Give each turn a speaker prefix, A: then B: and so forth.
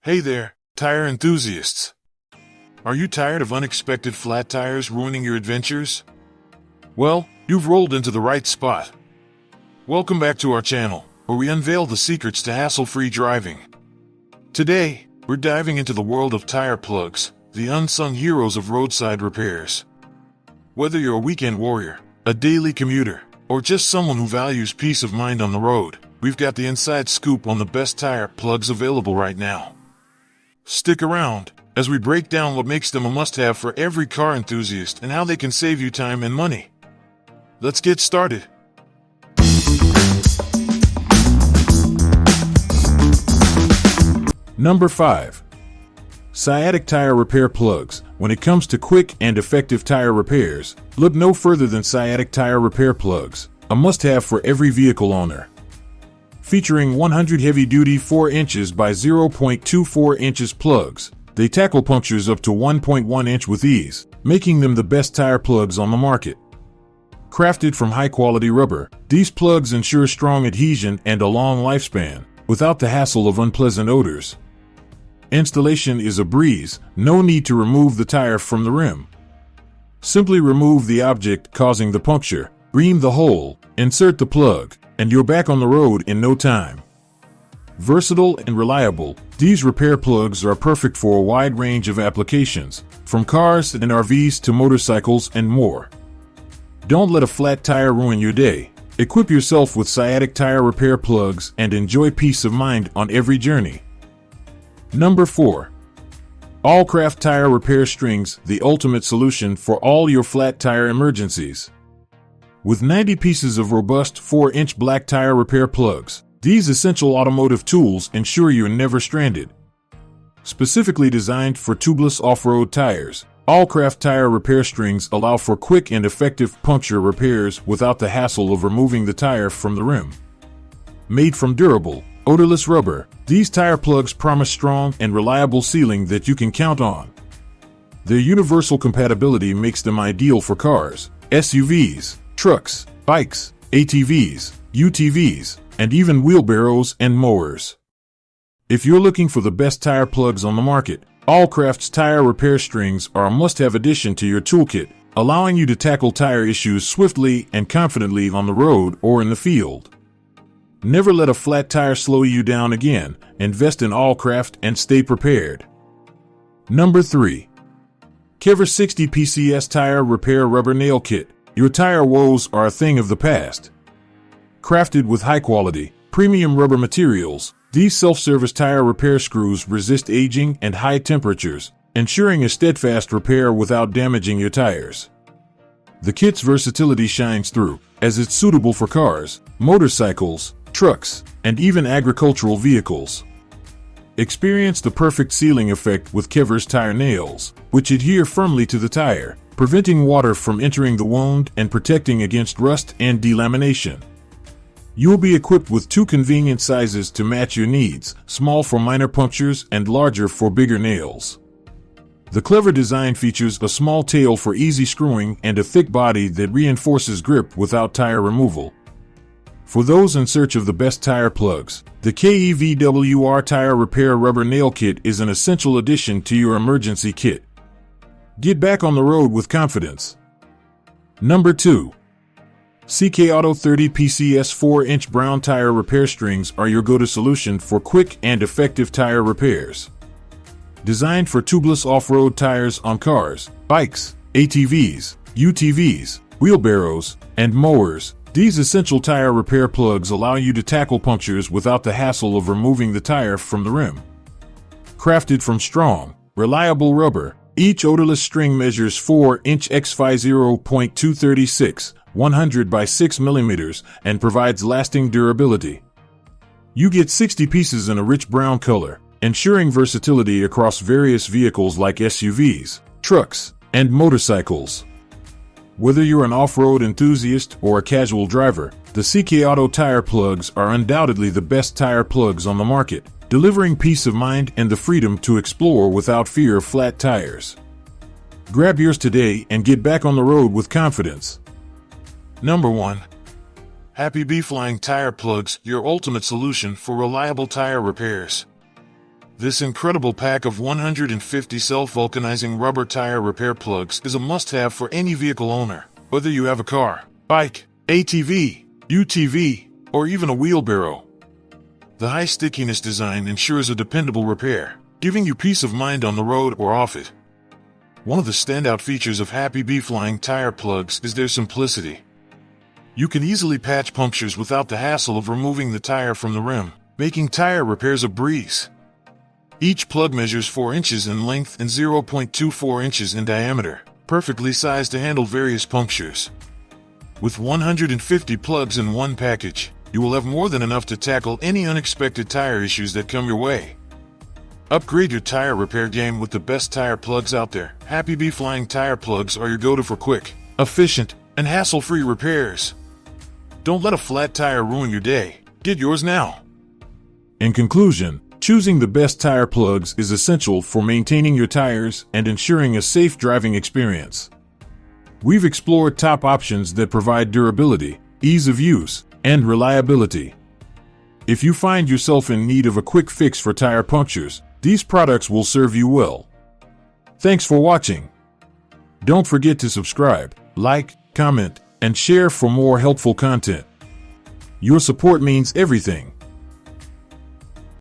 A: Hey there, tire enthusiasts. Are you tired of unexpected flat tires ruining your adventures? Well, you've rolled into the right spot. Welcome back to our channel, where we unveil the secrets to hassle-free driving. Today, we're diving into the world of tire plugs, the unsung heroes of roadside repairs. Whether you're a weekend warrior, a daily commuter, or just someone who values peace of mind on the road, we've got the inside scoop on the best tire plugs available right now. Stick around as we break down what makes them a must-have for every car enthusiast and how they can save you time and money. Let's get started.
B: Number 5. CIADIC tire repair plugs. When it comes to quick and effective tire repairs, look no further than CIADIC tire repair plugs, a must-have for every vehicle owner. Featuring 100 heavy-duty 4 inches by 0.24 inches plugs, they tackle punctures up to 1.1 inch with ease, making them the best tire plugs on the market. Crafted from high-quality rubber, these plugs ensure strong adhesion and a long lifespan, without the hassle of unpleasant odors. Installation is a breeze, no need to remove the tire from the rim. Simply remove the object causing the puncture, ream the hole, insert the plug, and you're back on the road in no time. Versatile and reliable, these repair plugs are perfect for a wide range of applications, from cars and RVs to motorcycles and more. Don't let a flat tire ruin your day. Equip yourself with CIADIC tire repair plugs and enjoy peace of mind on every journey. Number 4. AWELCRAFT tire repair strings, the ultimate solution for all your flat tire emergencies. With 90 pieces of robust 4-inch black tire repair plugs, these essential automotive tools ensure you're never stranded. Specifically designed for tubeless off-road tires, AWELCRAFT tire repair strings allow for quick and effective puncture repairs without the hassle of removing the tire from the rim. Made from durable, odorless rubber, these tire plugs promise strong and reliable sealing that you can count on. Their universal compatibility makes them ideal for cars, SUVs, trucks, bikes, ATVs, UTVs, and even wheelbarrows and mowers. If you're looking for the best tire plugs on the market, AWELCRAFT's tire repair strings are a must-have addition to your toolkit, allowing you to tackle tire issues swiftly and confidently on the road or in the field. Never let a flat tire slow you down again. Invest in AWELCRAFT and stay prepared. Number 3. KEVWR 60 PCS Tire Repair Rubber Nail Kit. Your tire woes are a thing of the past. Crafted with high-quality, premium rubber materials, these self-service tire repair screws resist aging and high temperatures, ensuring a steadfast repair without damaging your tires. The kit's versatility shines through, as it's suitable for cars, motorcycles, trucks, and even agricultural vehicles. Experience the perfect sealing effect with KEVWR's tire nails, which adhere firmly to the tire, preventing water from entering the wound and protecting against rust and delamination. You'll be equipped with 2 convenient sizes to match your needs, small for minor punctures and larger for bigger nails. The clever design features a small tail for easy screwing and a thick body that reinforces grip without tire removal. For those in search of the best tire plugs, the KEVWR Tire Repair Rubber Nail Kit is an essential addition to your emergency kit. Get back on the road with confidence. Number 2. CKAuto 30 PCS 4-inch brown tire repair strings are your go-to solution for quick and effective tire repairs. Designed for tubeless off-road tires on cars, bikes, ATVs, UTVs, wheelbarrows, and mowers, these essential tire repair plugs allow you to tackle punctures without the hassle of removing the tire from the rim. Crafted from strong, reliable rubber, each odorless string measures 4-inch x 0.236, 100 by 6 mm, and provides lasting durability. You get 60 pieces in a rich brown color, ensuring versatility across various vehicles like SUVs, trucks, and motorcycles. Whether you're an off-road enthusiast or a casual driver, the CKAuto tire plugs are undoubtedly the best tire plugs on the market, delivering peace of mind and the freedom to explore without fear of flat tires. Grab yours today and get back on the road with confidence.
A: Number 1. HappyBeeFlying tire plugs, your ultimate solution for reliable tire repairs. This incredible pack of 150 self-vulcanizing rubber tire repair plugs is a must-have for any vehicle owner, whether you have a car, bike, ATV, UTV, or even a wheelbarrow. The high stickiness design ensures a dependable repair, giving you peace of mind on the road or off it. One of the standout features of HappyBeeFlying tire plugs is their simplicity. You can easily patch punctures without the hassle of removing the tire from the rim, making tire repairs a breeze. Each plug measures 4 inches in length and 0.24 inches in diameter, perfectly sized to handle various punctures. With 150 plugs in one package, you will have more than enough to tackle any unexpected tire issues that come your way. Upgrade your tire repair game with the best tire plugs out there. HappyBeeFlying tire plugs are your go-to for quick, efficient, and hassle-free repairs. Don't let a flat tire ruin your day. Get yours now.
B: In conclusion, choosing the best tire plugs is essential for maintaining your tires and ensuring a safe driving experience. We've explored top options that provide durability, ease of use, and reliability. If you find yourself in need of a quick fix for tire punctures, these products will serve you well. Thanks for watching. Don't forget to subscribe, like, comment, and share for more helpful content. Your support means everything.